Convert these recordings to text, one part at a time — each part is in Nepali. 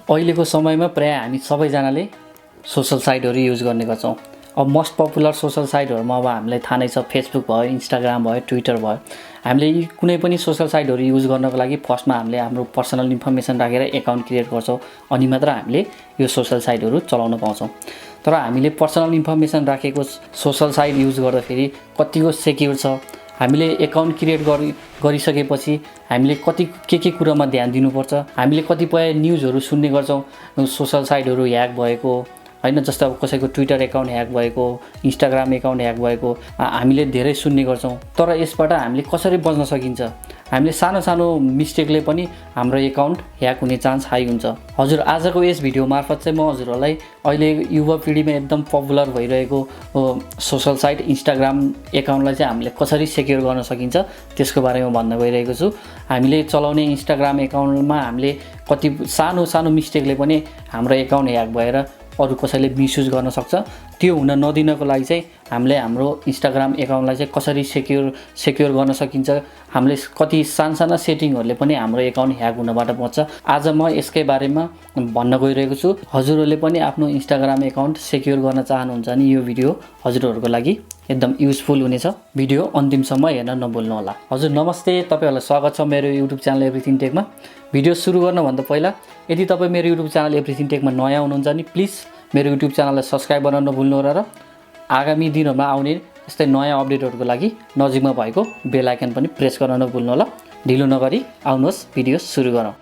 अहिलेको समयमा प्राय हामी सबैजनाले सोशल साइटहरू युज गर्ने गर्छौँ। अब मोस्ट पपुलर सोशल साइटहरूमा अब हामीलाई थाहा नै छ, फेसबुक भयो, इन्स्टाग्राम भयो, ट्विटर भयो। हामीले यी कुनै पनि सोशल साइटहरू युज गर्नको लागि फर्स्टमा हामीले हाम्रो पर्सनल इन्फर्मेसन राखेर एकाउन्ट क्रिएट गर्छौँ, अनि मात्र हामीले यो सोशल साइटहरू चलाउन पाउँछौँ। तर हामीले पर्सनल इन्फर्मेसन राखेको सोशल साइट युज गर्दाखेरि कतिको सेक्युर छ, हामीले एकाउन्ट क्रिएट गरिसकेपछि हामीले के कुरामा ध्यान दिनुपर्छ, हामीले कतिपय न्युजहरू सुन्ने गर्छौँ सोशल साइटहरू ह्याक भएको हैन, जस्तो अब कसैको ट्विटर एकाउन्ट ह्याक भएको, इन्स्टाग्राम एकाउन्ट ह्याक भएको हामीले धेरै सुन्ने गर्छौँ। तर यसबाट हामीले कसरी बच्न सकिन्छ? हामीले सानो सानो मिस्टेकले पनि हाम्रो एकाउन्ट ह्याक हुने चान्स हाई हुन्छ। हजुर, आजको यस भिडियो मार्फत चाहिँ म हजुरहरूलाई अहिले युवा पिँढीमा एकदम पपुलर भइरहेको सोशल साइट इन्स्टाग्राम एकाउन्टलाई चाहिँ हामीले कसरी सेक्युर गर्न सकिन्छ त्यसको बारेमा भन्न गइरहेको छु। हामीले चलाउने इन्स्टाग्राम एकाउन्टमा हामीले कति सानो सानो मिस्टेकले पनि हाम्रो एकाउन्ट ह्याक भएर अरू कसैले मिसयुज गर्न सक्छ। त्यो हुन नदिनको लागि चाहिँ हामीले हाम्रो इन्स्टाग्राम एकाउन्टलाई चाहिँ कसरी सेक्युर गर्न सकिन्छ, हामीले कति सानसाना सेटिङहरूले पनि हाम्रो एकाउन्ट ह्याक हुनबाट बच्छ। आज म यसकै बारेमा भन्न गइरहेको छु। हजुरहरूले पनि आफ्नो इन्स्टाग्राम एकाउन्ट सेक्युर गर्न चाहनुहुन्छ भने यो भिडियो हजुरहरूको लागि एकदम युजफुल हुनेछ। भिडियो अन्तिमसम्म हेर्न नभुल्नु होला। हजुर नमस्ते, तपाईँहरूलाई स्वागत छ मेरो युट्युब च्यानल एभ्रिथिङ टेकमा। भिडियो सुरु गर्नुभन्दा पहिला यदि तपाईँ मेरो युट्युब च्यानल एभ्रिथिङ टेकमा नयाँ हुनुहुन्छ भने प्लिज मेरो युट्युब च्यानललाई सब्सक्राइब गर्न नभुल्नु होला र आगामी दिनहरूमा आउने यस्तै नयाँ अपडेटहरूको लागि नजिकमा भएको बेल आइकन पनि प्रेस गर्न नभुल्नु होला। ढिलो नगरी आउनुहोस् भिडियो सुरु गरौँ।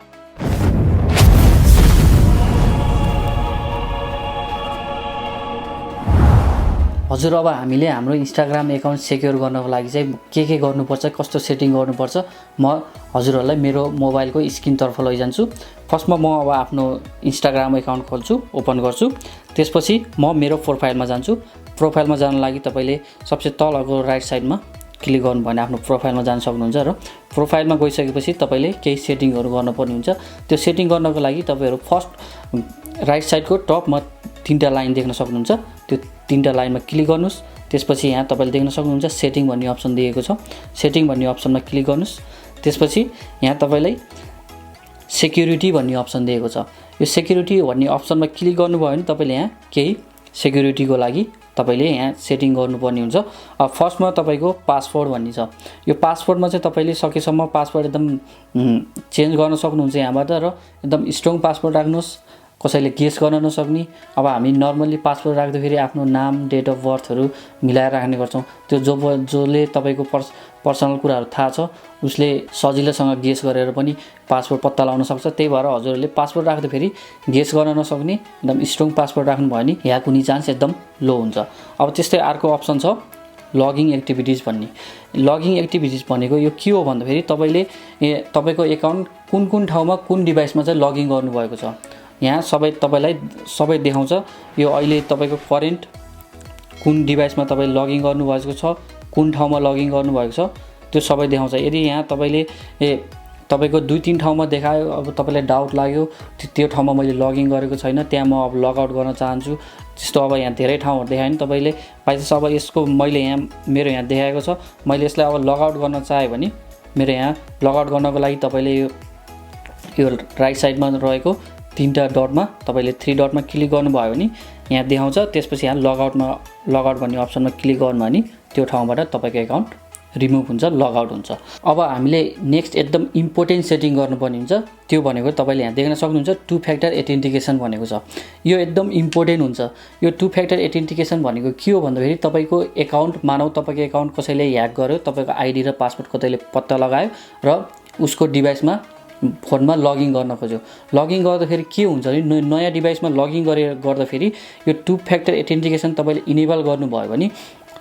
हजुर, अब हामीले हाम्रो इन्स्टाग्राम एकाउन्ट सेक्युर गर्नको लागि चाहिँ के गर्नुपर्छ, कस्तो सेटिङ गर्नुपर्छ म हजुरहरूलाई मेरो मोबाइलको स्क्रिनतर्फ लैजान्छु। फर्स्टमा म अब आफ्नो इन्स्टाग्राम एकाउन्ट खोल्छु, ओपन गर्छु। त्यसपछि म मेरो प्रोफाइलमा जान्छु। प्रोफाइलमा जान लागि तपाईँले सबसे तलको राइट साइडमा क्लिक गर्नु भने आफ्नो प्रोफाइलमा जान सक्नुहुन्छ र प्रोफाइलमा गइसकेपछि तपाईँले केही सेटिङहरू गर्नुपर्ने हुन्छ। त्यो सेटिङ गर्नको लागि तपाईँहरू फर्स्ट राइट साइडको टपमा 3टा लाइन देख्न सक्नुहुन्छ। त्यो 3टा लाइनमा क्लिक गर्नुहोस्। त्यसपछि यहाँ तपाईँले देख्न सक्नुहुन्छ सेटिङ भन्ने अप्सन दिएको छ। सेटिङ भन्ने अप्सनमा क्लिक गर्नुहोस्। त्यसपछि यहाँ तपाईँलाई सेक्युरिटी भन्ने अप्सन दिएको छ। यो सेक्युरिटी भन्ने अप्सनमा क्लिक गर्नुभयो भने तपाईँले यहाँ केही सेक्युरिटीको लागि तपाईँले यहाँ सेटिङ गर्नुपर्ने हुन्छ। फर्स्टमा तपाईँको पासवर्ड भन्ने छ। यो पासवर्डमा चाहिँ तपाईँले सकेसम्म पासवर्ड एकदम चेन्ज गर्न सक्नुहुन्छ यहाँबाट र एकदम स्ट्रङ पासवर्ड राख्नुहोस्, कसैले गेस गर्न नसक्ने। अब हामी नर्मल्ली पासवर्ड राख्दाखेरि आफ्नो नाम, डेट अफ बर्थहरू मिलाएर राख्ने गर्छौँ। त्यो जसले तपाईँको पर्सनल कुराहरू थाहा छ उसले सजिलोसँग गेस गरेर पनि पासवर्ड पत्ता लगाउन सक्छ। त्यही भएर हजुरहरूले पासवर्ड राख्दाखेरि गेस गर्न नसक्ने एकदम स्ट्रङ पासवर्ड राख्नुभयो भने ह्याक हुने चान्स एकदम लो हुन्छ। अब त्यस्तै अर्को अप्सन छ लगिङ एक्टिभिटिज भन्ने। लगिङ एक्टिभिटिज भनेको यो के हो भन्दाखेरि तपाईँले तपाईँको एकाउन्ट कुन ठाउँमा कुन डिभाइसमा चाहिँ लगइन गर्नुभएको छ यहाँ तपाईँलाई सबै देखाउँछ। यो अहिले तपाईँको करेन्ट कुन डिभाइसमा तपाईँ लगइन गर्नुभएको छ, कुन ठाउँमा लगइन गर्नुभएको छ त्यो सबै देखाउँछ। यदि यहाँ तपाईँले तपाईँको 2-3 ठाउँमा देखायो, अब तपाईँलाई डाउट लाग्यो त्यो ठाउँमा मैले लगइन गरेको छैन, त्यहाँ म अब लगआउट गर्न चाहन्छु, त्यस्तो अब यहाँ धेरै ठाउँहरू देखायो नि तपाईँले बाइचान्स अब यसको मैले यहाँ मेरो यहाँ देखाएको छ, मैले यसलाई अब लगआउट गर्न चाहेँ भने मेरो यहाँ लगआउट गर्नको लागि तपाईँले यो राइट साइडमा रहेको 3टा डटमा तपाईँले 3 डटमा क्लिक गर्नुभयो भने यहाँ देखाउँछ। त्यसपछि यहाँ लगआउट भन्ने अप्सनमा क्लिक गर्नुभयो भने त्यो ठाउँबाट तपाईँको एकाउन्ट रिमुभ हुन्छ, लगआउट हुन्छ। अब हामीले नेक्स्ट एकदम इम्पोर्टेन्ट सेटिङ गर्नुपर्ने हुन्छ। त्यो भनेको तपाईँले यहाँ देख्न सक्नुहुन्छ 2 फ्याक्टर एथेन्टिकेसन भनेको छ। यो एकदम इम्पोर्टेन्ट हुन्छ। यो 2 फ्याक्टर एथेन्टिकेसन भनेको के हो भन्दाखेरि तपाईँको एकाउन्ट मानौ तपाईँको एकाउन्ट कसैले ह्याक गर्यो, तपाईँको आइडी र पासवर्ड कसैले पत्ता लगायो र उसको डिभाइसमा फोनमा लगइन गर्न खोज्यो। लगइन गर्दाखेरि के हुन्छ भने नयाँ डिभाइसमा लगइन गर्दाखेरि यो 2 फ्याक्टर एथेन्टिकेसन तपाईँले इनेबल गर्नुभयो भने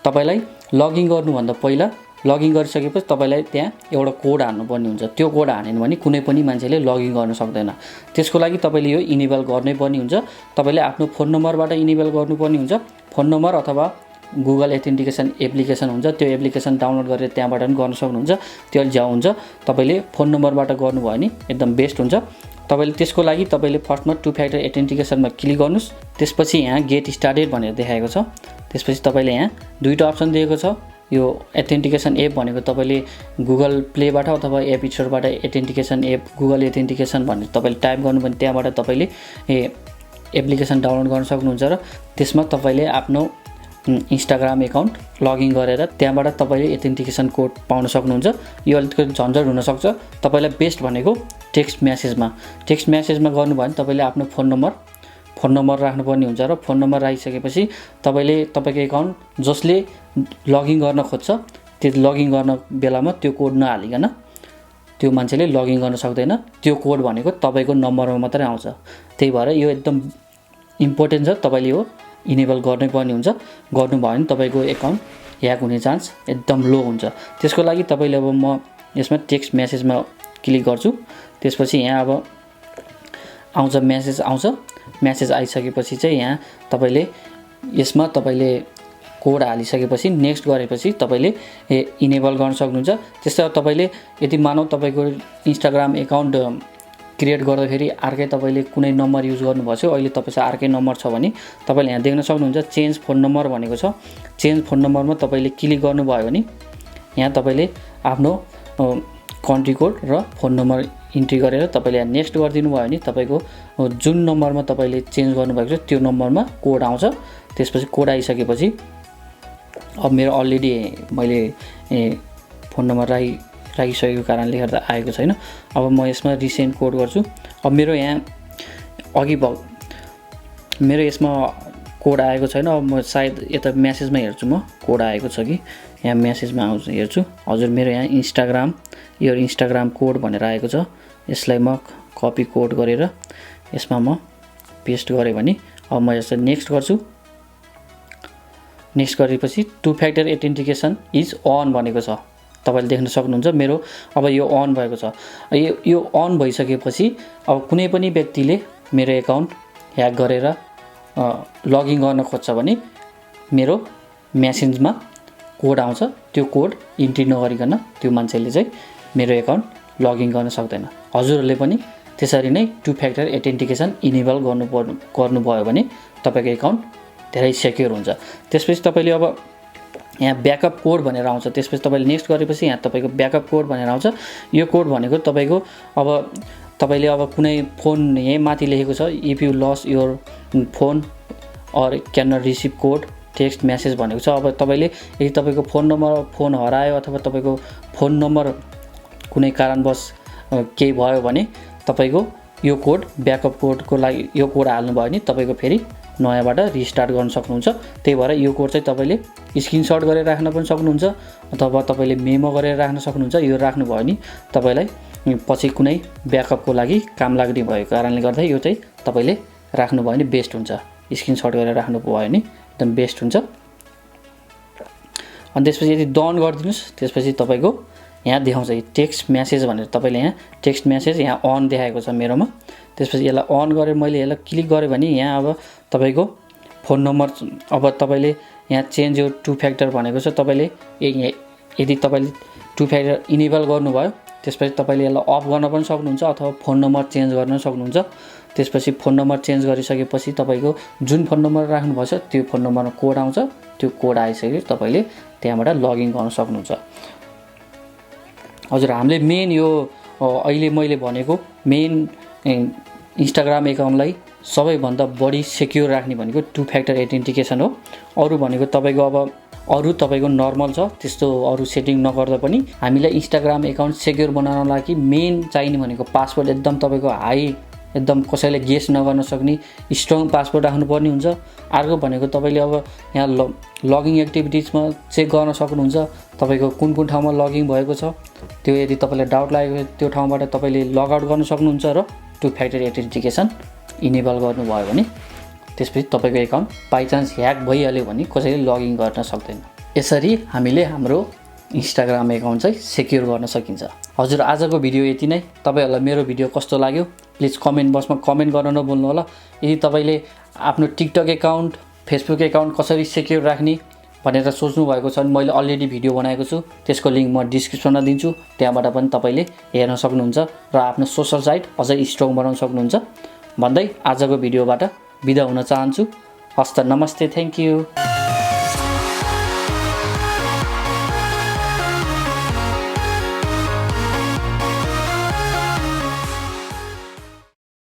तपाईँलाई लगइन गर्नुभन्दा पहिला लगइन गरिसकेपछि तपाईँलाई त्यहाँ एउटा कोड हाल्नुपर्ने हुन्छ। त्यो कोड हालेन भने कुनै पनि मान्छेले लगइन गर्न सक्दैन। त्यसको लागि तपाईँले यो इनेबल गर्नै पर्ने हुन्छ। तपाईँले आफ्नो फोन नम्बरबाट इनेबल गर्नुपर्ने हुन्छ। फोन नम्बर अथवा गुगल एथेन्टिकेसन एप्लिकेसन हुन्छ, त्यो एप्लिकेसन डाउनलोड गरेर त्यहाँबाट पनि गर्न सक्नुहुन्छ। त्यो अलि ज्याउ हुन्छ। तपाईँले फोन नम्बरबाट गर्नुभयो भने एकदम बेस्ट हुन्छ। तपाईँले त्यसको लागि तपाईँले फर्स्टमा 2 फ्याक्टर एथेन्टिकेसनमा क्लिक गर्नुहोस्। त्यसपछि यहाँ गेट स्टार्टेड भनेर देखाएको छ। त्यसपछि तपाईँले यहाँ 2टा अप्सन दिएको छ, यो एथेन्टिकेसन एप भनेको तपाईँले गुगल प्लेबाट अथवा एप स्टोरबाट एथेन्टिकेसन एप गुगल एथेन्टिकेसन भनेर तपाईँले टाइप गर्नुभयो भने त्यहाँबाट तपाईँले एप्लिकेसन डाउनलोड गर्न सक्नुहुन्छ र त्यसमा तपाईँले आफ्नो इन्स्टाग्राम एकाउन्ट लगइन गरेर त्यहाँबाट तपाईँले एथेन्टिकेसन कोड पाउन सक्नुहुन्छ। यो अलिकति झन्झट हुनसक्छ, तपाईँलाई बेस्ट भनेको टेक्स्ट म्यासेजमा गर्नुभयो भने तपाईँले आफ्नो फोन नम्बर राख्नुपर्ने हुन्छ र फोन नम्बर राखिसकेपछि तपाईँले तपाईँको एकाउन्ट जसले लगइन गर्न खोज्छ त्यो लगइन गर्न बेलामा त्यो कोड नहालिकन त्यो मान्छेले लगइन गर्न सक्दैन। त्यो कोड भनेको तपाईँको नम्बरमा मात्रै आउँछ। त्यही भएर यो एकदम इम्पोर्टेन्ट छ, तपाईँले यो इनेबल गर्नै पर्ने हुन्छ। गर्नुभयो भने तपाईँको एकाउन्ट ह्याक हुने चान्स एकदम लो हुन्छ। त्यसको लागि तपाईँले अब म यसमा टेक्स्ट म्यासेजमा क्लिक गर्छु। त्यसपछि यहाँ अब आउँछ म्यासेज आइसकेपछि चाहिँ यहाँ तपाईँले यसमा तपाईँले कोड हालिसकेपछि नेक्स्ट गरेपछि तपाईँले इनेबल गर्न सक्नुहुन्छ। त्यस्तै तपाईँले यदि मानौ तपाईँको इन्स्टाग्राम एकाउन्ट क्रिएट गर्दाखेरि अर्कै तपाईँले कुनै नम्बर युज गर्नुभएको छ, अहिले तपाईँसँग अर्कै नम्बर छ भने तपाईँले यहाँ देख्न सक्नुहुन्छ चेन्ज फोन नम्बर भनेको छ। चेन्ज फोन नम्बरमा तपाईँले क्लिक गर्नुभयो भने यहाँ तपाईँले आफ्नो कन्ट्री कोड र फोन नम्बर इन्ट्री गरेर तपाईँले यहाँ नेक्स्ट गरिदिनु भयो भने तपाईँको जुन नम्बरमा तपाईँले चेन्ज गर्नुभएको छ त्यो नम्बरमा कोड आउँछ। त्यसपछि कोड आइसकेपछि अब मेरो अलरेडी मैले फोन नम्बर राखिसकेको कारणले गर्दा आएको छैन। अब म यसमा रिसेन्ट कोड गर्छु। अब मेरो यसमा कोड आएको छैन। अब म सायद यता म्यासेजमा हेर्छु म कोड आएको छ कि यहाँ म्यासेजमा हेर्छु। हजुर, मेरो यहाँ इन्स्टाग्राम कोड भनेर आएको छ। यसलाई म कपी कोड गरेर यसमा म पेस्ट गरेँ भने अब म यसलाई नेक्स्ट गर्छु। नेक्स्ट गरेपछि 2 फ्याक्टर एथेन्टिकेसन इज अन भनेको छ, तपाईँले देख्न सक्नुहुन्छ। मेरो अब यो अन भएको छ। यो अन भइसकेपछि अब कुनै पनि व्यक्तिले मेरो एकाउन्ट ह्याक गरेर लगइन गर्न खोज्छ भने मेरो म्यासेजमा कोड आउँछ। त्यो कोड इन्ट्री नगरिकन त्यो मान्छेले चाहिँ मेरो एकाउन्ट लगइन गर्न सक्दैन। हजुरहरूले पनि त्यसरी नै 2 फ्याक्टर एथेन्टिकेसन इनेबल गर्नुभयो भने तपाईँको एकाउन्ट धेरै सेक्योर हुन्छ। त्यसपछि तपाईँले अब यहाँ ब्याकअप कोड भनेर आउँछ। त्यसपछि तपाईँले नेक्स्ट गरेपछि यहाँ तपाईँको ब्याकअप कोड भनेर आउँछ। यो कोड भनेको तपाईँको अब तपाईँले अब कुनै फोन यहीँ माथि लेखेको छ, if you lose your phone or can not receive code text message भनेको छ। अब तपाईँले यदि तपाईँको फोन हरायो अथवा तपाईँको फोन नम्बर कुनै कारणवश केही भयो भने तपाईँको यो कोड ब्याकअप कोडको लागि यो कोड हाल्नुभयो भने तपाईँको फेरि नयाँबाट रिस्टार्ट गर्न सक्नुहुन्छ। त्यही भएर यो कोड चाहिँ तपाईँले स्क्रिनसट गरेर राख्न पनि सक्नुहुन्छ अथवा तपाईँले मेमो गरेर राख्न सक्नुहुन्छ। यो राख्नुभयो भने तपाईँलाई पछि कुनै ब्याकअपको लागि काम लाग्ने भएको कारणले गर्दा यो चाहिँ तपाईँले राख्नुभयो भने बेस्ट हुन्छ। स्क्रिनसट गरेर राख्नुभयो भने एकदम बेस्ट हुन्छ। अनि त्यसपछि यदि डन गरिदिनुहोस्, त्यसपछि तपाईँको यहाँ देखाउँछ टेक्स्ट म्यासेज भनेर। तपाईँले यहाँ टेक्स्ट म्यासेज यहाँ अन देखाएको छ मेरोमा। त्यसपछि यसलाई अन गरेर मैले यसलाई क्लिक गरेँ भने यहाँ अब तपाईँको फोन नम्बर अब तपाईँले यहाँ चेन्ज यो 2 फ्याक्टर भनेको छ। तपाईँले यदि तपाईँले 2 फ्याक्टर इनेबल गर्नुभयो त्यसपछि तपाईँले यसलाई अफ गर्न पनि सक्नुहुन्छ अथवा फोन नम्बर चेन्ज गर्न सक्नुहुन्छ। त्यसपछि फोन नम्बर चेन्ज गरिसकेपछि तपाईँको जुन फोन नम्बर राख्नुभएको छ त्यो फोन नम्बरमा कोड आउँछ। त्यो कोड आइसकेपछि तपाईँले त्यहाँबाट लगइन गर्न सक्नुहुन्छ। हजुर, हामीले मेन यो अहिले मैले भनेको मेन इन्स्टाग्राम एकाउन्टलाई सबैभन्दा बढी सेक्योर राख्ने भनेको 2 फ्याक्टर एथेन्टिकेसन हो। अरू भनेको तपाईँको अब अरू तपाईँको नर्मल छ, त्यस्तो अरू सेटिङ नगर्दा पनि हामीलाई इन्स्टाग्राम एकाउन्ट सेक्योर बनाउन लागि मेन चाहिने भनेको पासवर्ड एकदम तपाईँको हाई, एकदम कसैले गेस नगर्न सक्ने स्ट्रङ पासवर्ड राख्नुपर्ने हुन्छ। अर्को भनेको तपाईँले अब यहाँ लगइन एक्टिभिटिजमा चेक गर्न सक्नुहुन्छ तपाईँको कुन ठाउँमा लगइन भएको छ। त्यो यदि तपाईँलाई डाउट लागेको त्यो ठाउँबाट तपाईँले लगआउट गर्न सक्नुहुन्छ र 2 फ्याक्टर एथेन्टिकेसन इनेबल गर्नुभयो भने त्यसपछि तपाईँको एकाउन्ट बाइचान्स ह्याक भइहाल्यो भने कसैले लगइन गर्न सक्दैन। यसरी हामीले हाम्रो इन्स्टाग्राम एकाउन्ट चाहिँ सेक्योर गर्न सकिन्छ। हजुर, आजको भिडियो यति नै। तपाईँहरूलाई मेरो भिडियो कस्तो लाग्यो प्लिज कमेन्ट बक्समा कमेन्ट गर्न नभुल्नु होला। यदि तपाईँले आफ्नो टिकटक एकाउन्ट, फेसबुक एकाउन्ट कसरी सेक्योर राख्ने भनेर सोच्नु भएको छ भने मैले अलरेडी भिडियो बनाएको छु, त्यसको लिङ्क म डिस्क्रिप्सनमा दिन्छु। त्यहाँबाट पनि तपाईँले हेर्न सक्नुहुन्छ र आफ्नो सोसल साइट अझै स्ट्रङ बनाउन सक्नुहुन्छ भन्दै आजको भिडियोबाट बिदा हुन चाहन्छु। हस्त, नमस्ते, थ्याङ्क यू।